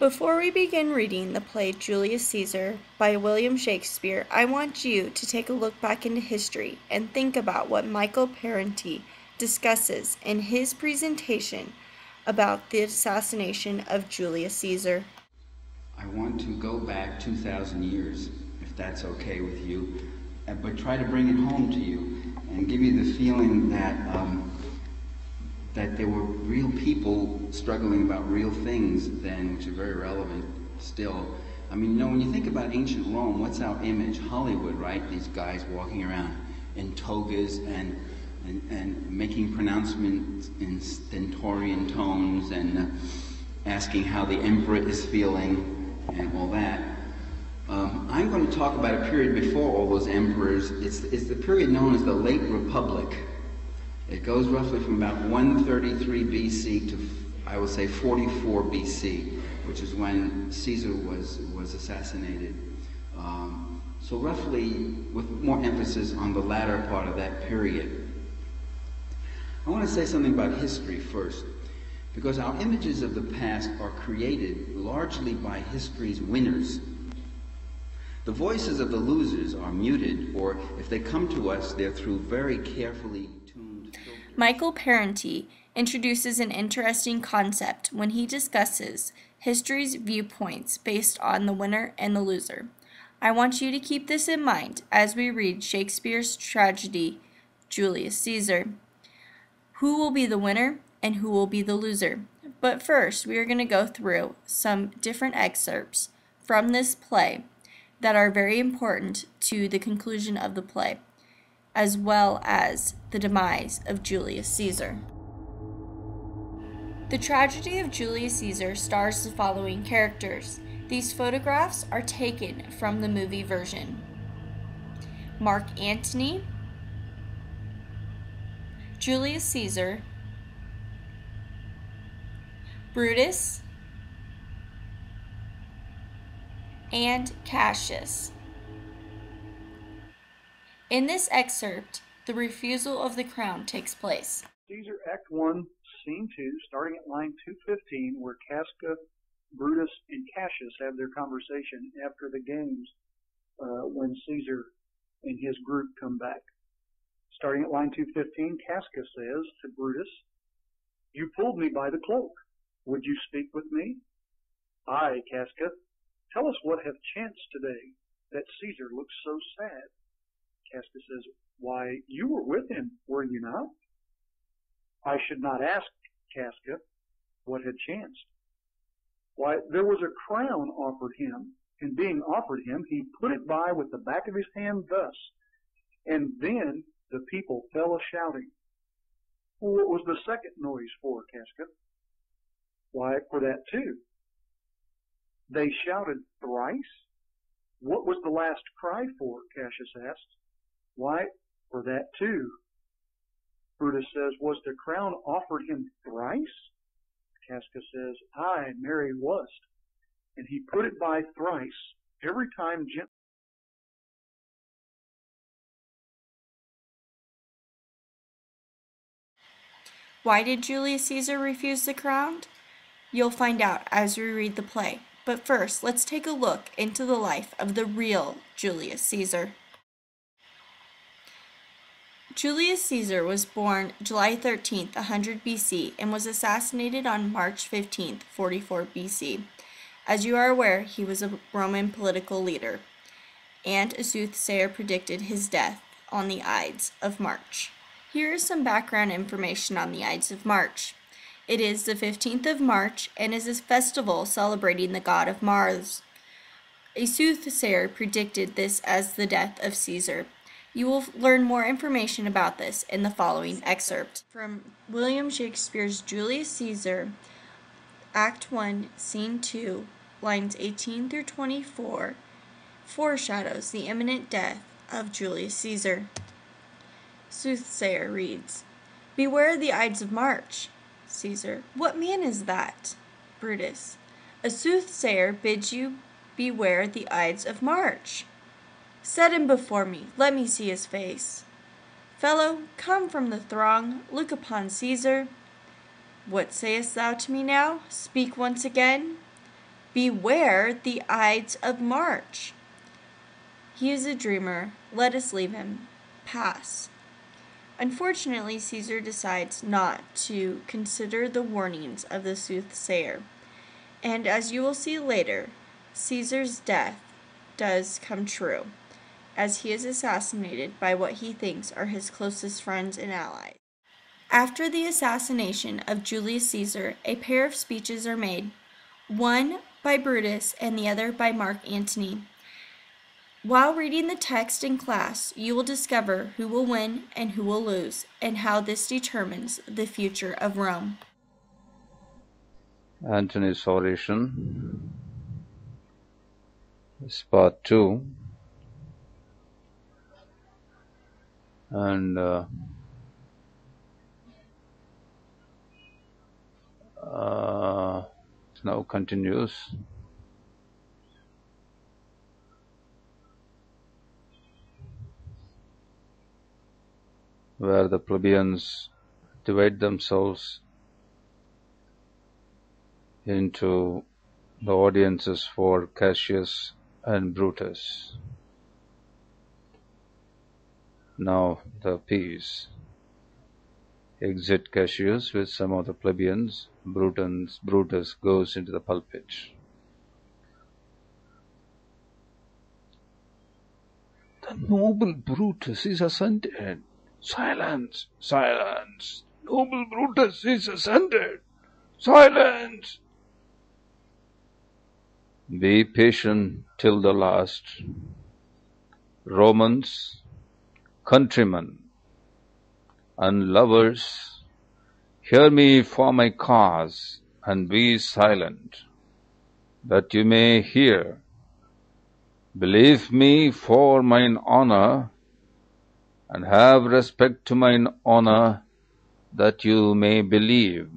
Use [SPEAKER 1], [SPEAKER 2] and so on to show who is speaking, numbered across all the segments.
[SPEAKER 1] Before we begin reading the play Julius Caesar by William Shakespeare, I want you to take a look back into history and think about what Michael Parenti discusses in his presentation about the assassination of Julius Caesar.
[SPEAKER 2] I want to go back 2,000 years, if that's okay with you, but try to bring it home to you and give you the feeling that there were real people struggling about real things then, which are very relevant still. I mean, when you think about ancient Rome, what's our image? Hollywood, right? These guys walking around in togas and making pronouncements in stentorian tones and asking how the emperor is feeling and all that. I'm going to talk about a period before all those emperors. It's the period known as the Late Republic. It goes roughly from about 133 BC to, I will say, 44 BC, which is when Caesar was assassinated. So roughly, with more emphasis on the latter part of that period. I want to say something about history first, because our images of the past are created largely by history's winners. The voices of the losers are muted, or if they come to us, they're through very carefully tuned filters.
[SPEAKER 1] Michael Parenti introduces an interesting concept when he discusses history's viewpoints based on the winner and the loser. I want you to keep this in mind as we read Shakespeare's tragedy, Julius Caesar. Who will be the winner and who will be the loser? But first, we are going to go through some different excerpts from this play that are very important to the conclusion of the play, as well as the demise of Julius Caesar. The tragedy of Julius Caesar stars the following characters. These photographs are taken from the movie version: Mark Antony, Julius Caesar, Brutus, and Cassius. In this excerpt, the refusal of the crown takes place.
[SPEAKER 3] Caesar, Act 1, Scene 2, starting at line 215, where Casca, Brutus, and Cassius have their conversation after the games when Caesar and his group come back. Starting at line 215, Casca says to Brutus, "You pulled me by the cloak. Would you speak with me?" "Aye, Casca. Tell us what hath chanced today, that Caesar looks so sad." Casca says, "Why, you were with him, were you not?" "I should not ask, Casca, what had chanced." "Why, there was a crown offered him, and being offered him, he put it by with the back of his hand thus, and then the people fell a-shouting." "Well, what was the second noise for, Casca?" "Why, for that too." "They shouted thrice?" "What was the last cry for?" Cassius asked. "Why, for that too." Brutus says, "Was the crown offered him thrice?" Casca says, "Aye, marry wast, and he put it by thrice, every time gently."
[SPEAKER 1] Why did Julius Caesar refuse the crown? You'll find out as we read the play. But first, let's take a look into the life of the real Julius Caesar. Julius Caesar was born July 13th, 100 BC, and was assassinated on March 15th, 44 BC. As you are aware, he was a Roman political leader, and a soothsayer predicted his death on the Ides of March. Here is some background information on the Ides of March. It is the 15th of March and is a festival celebrating the god of Mars. A soothsayer predicted this as the death of Caesar. You will learn more information about this in the following excerpt. From William Shakespeare's Julius Caesar, Act 1, Scene 2, lines 18 through 24, foreshadows the imminent death of Julius Caesar. Soothsayer reads, "Beware the Ides of March." Caesar, "What man is that?" Brutus, "A soothsayer bids you beware the Ides of March." "Set him before me, let me see his face." "Fellow, come from the throng, look upon Caesar." "What sayest thou to me now? Speak once again." Beware the Ides of March. He is a dreamer. Let us leave him. Pass. Unfortunately, Caesar decides not to consider the warnings of the soothsayer. And as you will see later, Caesar's death does come true, as he is assassinated by what he thinks are his closest friends and allies. After the assassination of Julius Caesar, a pair of speeches are made, one by Brutus and the other by Mark Antony. While reading the text in class, you will discover who will win and who will lose, and how this determines the future of Rome.
[SPEAKER 4] Antony's oration is part 2, and it now continues. Where the plebeians divide themselves into the audiences for Cassius and Brutus. Now the piece. Exit Cassius with some of the plebeians. Brutus goes into the pulpit. The noble Brutus is ascended. Silence! Silence! Noble Brutus is ascended! Silence! Be patient till the last. Romans, countrymen, and lovers, hear me for my cause, and be silent, that you may hear. Believe me for mine honour, and have respect to mine honour, that you may believe.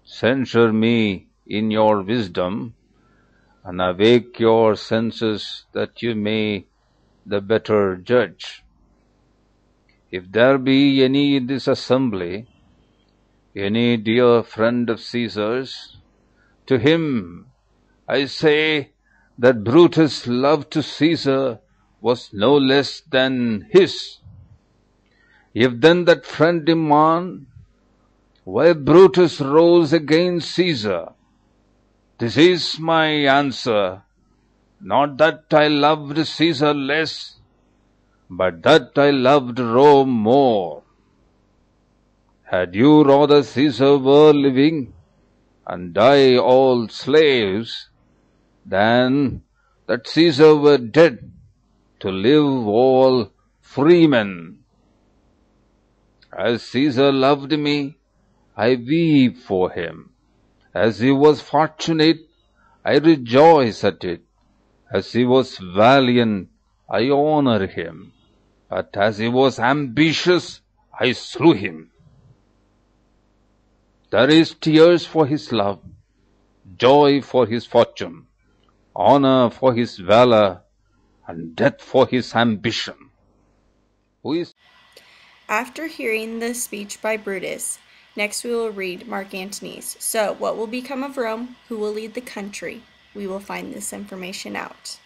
[SPEAKER 4] Censure me in your wisdom, and awake your senses, that you may the better judge. If there be any in this assembly, any dear friend of Caesar's, to him I say that Brutus' love to Caesar was no less than his. If then that friend demand why Brutus rose against Caesar, this is my answer, not that I loved Caesar less, but that I loved Rome more. Had you rather Caesar were living, and die all slaves, than that Caesar were dead, to live all freemen? As Caesar loved me, I weep for him. As he was fortunate, I rejoice at it. As he was valiant, I honor him. But as he was ambitious, I slew him. There is tears for his love, joy for his fortune, honor for his valor, and death for his ambition.
[SPEAKER 1] After hearing the speech by Brutus, next we will read Mark Antony's. So, what will become of Rome? Who will lead the country? We will find this information out.